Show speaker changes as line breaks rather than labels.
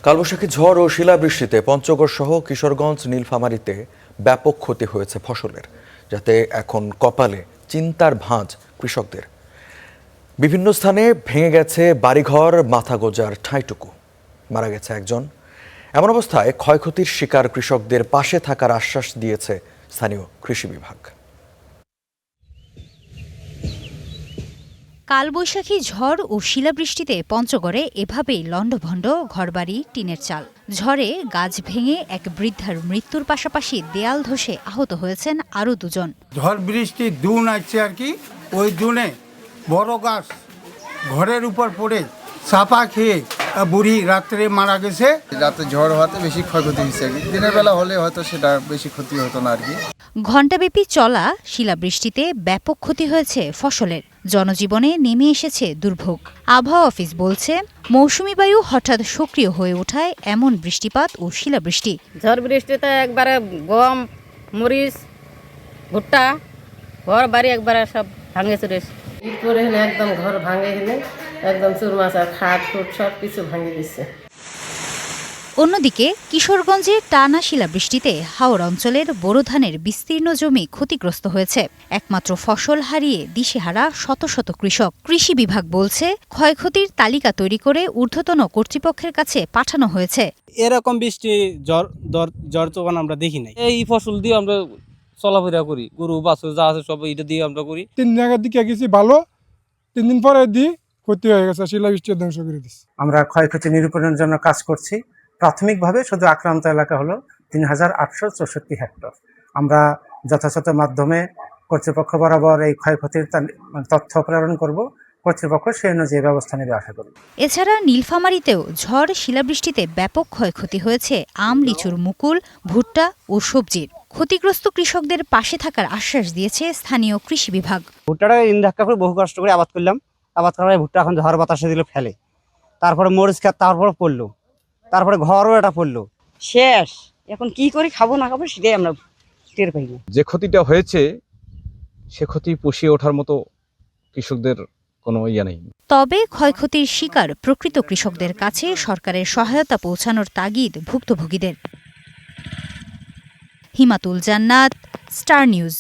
কালবৈশাখী ঝড় ও শিলাবৃষ্টিতে পঞ্চগড় সহ কিশোরগঞ্জ নীলফামারীতে ব্যাপক ক্ষতি হয়েছে ফসলের, যাতে এখন কপালে চিন্তার ভাঁজ কৃষকদের। বিভিন্ন স্থানে ভেঙে গেছে বাড়িঘর, মাথা গোজার ঠাঁইটুকু, মারা গেছে একজন। এমন অবস্থায় ক্ষয়ক্ষতির শিকার কৃষকদের পাশে থাকার আশ্বাস দিয়েছে স্থানীয় কৃষি বিভাগ।
কালবৈশাখী ঝড় ও শিলাবৃষ্টিতে পঞ্চগড়ে এভাবেই লণ্ডভণ্ড ঘরবাড়ি, টিনের চাল। ঝড়ে গাছ ভেঙে এক বৃদ্ধার মৃত্যুর পাশাপাশি দেয়াল ধসে আহত হয়েছেন আরও দুজন।
ঝড় বৃষ্টি দুন আসছে আর কি, ওই দুনে বড় গাছ ঘরের উপর পড়ে চাপা খেয়ে বুড়ি রাত্রে মারা গেছে।
রাতে ঝড় হওয়াতে বেশি ক্ষয়ক্ষতি হয়েছে আর কি। দিনের বেলা হলে হয়তো সেটা বেশি ক্ষতি হতো না আর কি।
ঘণ্টাব্যাপী চলা শিলাবৃষ্টিতে ব্যাপক ক্ষতি হয়েছে ফসলের, জনজীবনে নেমে এসেছে দুর্ভোগ। আবহাওয়া অফিস বলছে, মৌসুমী বায়ু হঠাৎ সক্রিয় হয়ে ওঠায় এমন বৃষ্টিপাত ও শিলাবৃষ্টি।
ঝড় বৃষ্টিতে একবারে গম, মরিচ, ভুট্টা, ঘর বাড়ি একবারে সব ভাঙে চুরে
ঈদ করে হেনে একদম ঘর ভাঙে হেনে একদম চুরমাচার খাট খুট সব কিছু ভাঙে দিচ্ছে।
অন্যদিকে কিশোরগঞ্জে টানা শিলাবৃষ্টিতে হাওর অঞ্চলের বোরো ধানের বিস্তীর্ণ জমি ক্ষতিগ্রস্ত হয়েছে। একমাত্র ফসল হারিয়ে দিশেহারা শত শত কৃষক। কৃষি বিভাগ বলছে, ক্ষয়ক্ষতির তালিকা তৈরি করে ঊর্ধ্বতন কর্তৃপক্ষের কাছে পাঠানো হয়েছে।
এরকম বৃষ্টি জ্বর তো আমরা দেখি নাই। এই ফসল দিয়ে আমরা চলাফেরা করি, গরু বাছুর যা আছে সব এটা দিয়ে আমরা করি।
3 জায়গার দিকে গেছি ভালো, 3 দিন পরে ক্ষতি হয়ে গেছে, শিলাবৃষ্টি ধ্বংস করে দিচ্ছে।
আমরা ক্ষয়ক্ষতি নিরূপণের জন্য কাজ করছি। প্রাথমিকভাবে শুধু আক্রান্ত এলাকা হলো 3864 হেক্টর। আমরা যথাযথ মাধ্যমে কর্তৃপক্ষ বরাবর এই ক্ষয়ক্ষতির তথ্য প্রেরণ করব। কর্তৃপক্ষ সেই অনুযায়ী ব্যবস্থা নেবে আশা করি।
এছাড়া নীলফামারীতেও ঝড় শিলাবৃষ্টিতে ব্যাপক ক্ষয়ক্ষতি হয়েছে আম, লিচুর মুকুল, ভুট্টা ও সবজির। ক্ষতিগ্রস্ত কৃষকদের পাশে থাকার আশ্বাস দিয়েছে স্থানীয় কৃষি বিভাগ।
ভুট্টাটা ধাক্কা করে বহু কষ্ট করে আবাদ করলাম। আবাদ করার ভুট্টা এখন ঝড় বাতাসে দিল ফেলে, তারপরে মরিচ খাত, তারপরে পড়লো, তারপরে ঘরও এটা পড়লো।
শেষ, এখন কি করে খাবো না খাবো সেটাই আমরা টের পাই না।
যে ক্ষতিটা হয়েছে সে ক্ষতি পুষিয়ে ওঠার মতো কৃষকদের কোনো ইয়ে নেই।
তবে ক্ষয়ক্ষতির শিকার প্রকৃত কৃষকদের কাছে সরকারের সহায়তা পৌঁছানোর তাগিদ ভুক্তভোগীদের। হিমাতুল জান্নাত, স্টার নিউজ।